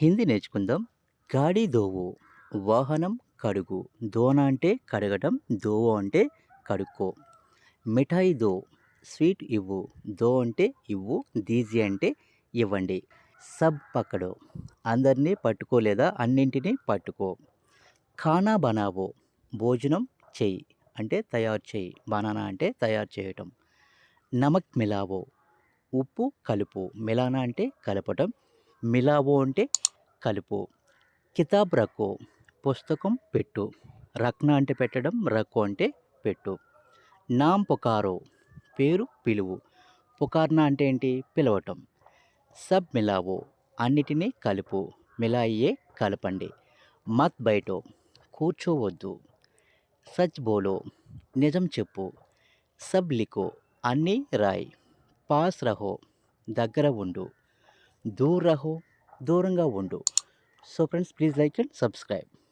హిందీ నేర్చుకుందాం. గాడి దోవు వాహనం కడుగు. దోన అంటే కడగటం. దోవు అంటే కడుక్కో. మిఠాయి దో స్వీట్ ఇవ్వు. దో అంటే ఇవ్వు. దీజీ అంటే ఇవ్వండి. సబ్ పకడో అందరినీ పట్టుకో లేదా అన్నింటినీ పట్టుకో. ఖానా బనావో భోజనం చెయ్యి అంటే తయారు చేయి. బనానా అంటే తయారు చేయటం. నమక్ మిలావో ఉప్పు కలుపు. మిలానా అంటే కలపటం. మిలావో అంటే కలుపు. కితాబ్ రఖో పుస్తకం పెట్టు. రఖ్నా అంటే పెట్టడం. రఖో అంటే పెట్టు. నామ్ పుకారో పేరు పిలువు. పుకార్నా అంటే ఏంటి? పిలవటం. సబ్ మిలావో అన్నిటినీ కలుపు. మిలాయియే కలపండి. మత్ బైఠో కూర్చోవద్దు. సచ్ బోలో నిజం చెప్పు. సబ్ లిఖో అన్నీ రాయ్. పాస్ రహో దగ్గర ఉండు. దూర్ రహో దూరంగా ఉండు. So friends, please like and subscribe.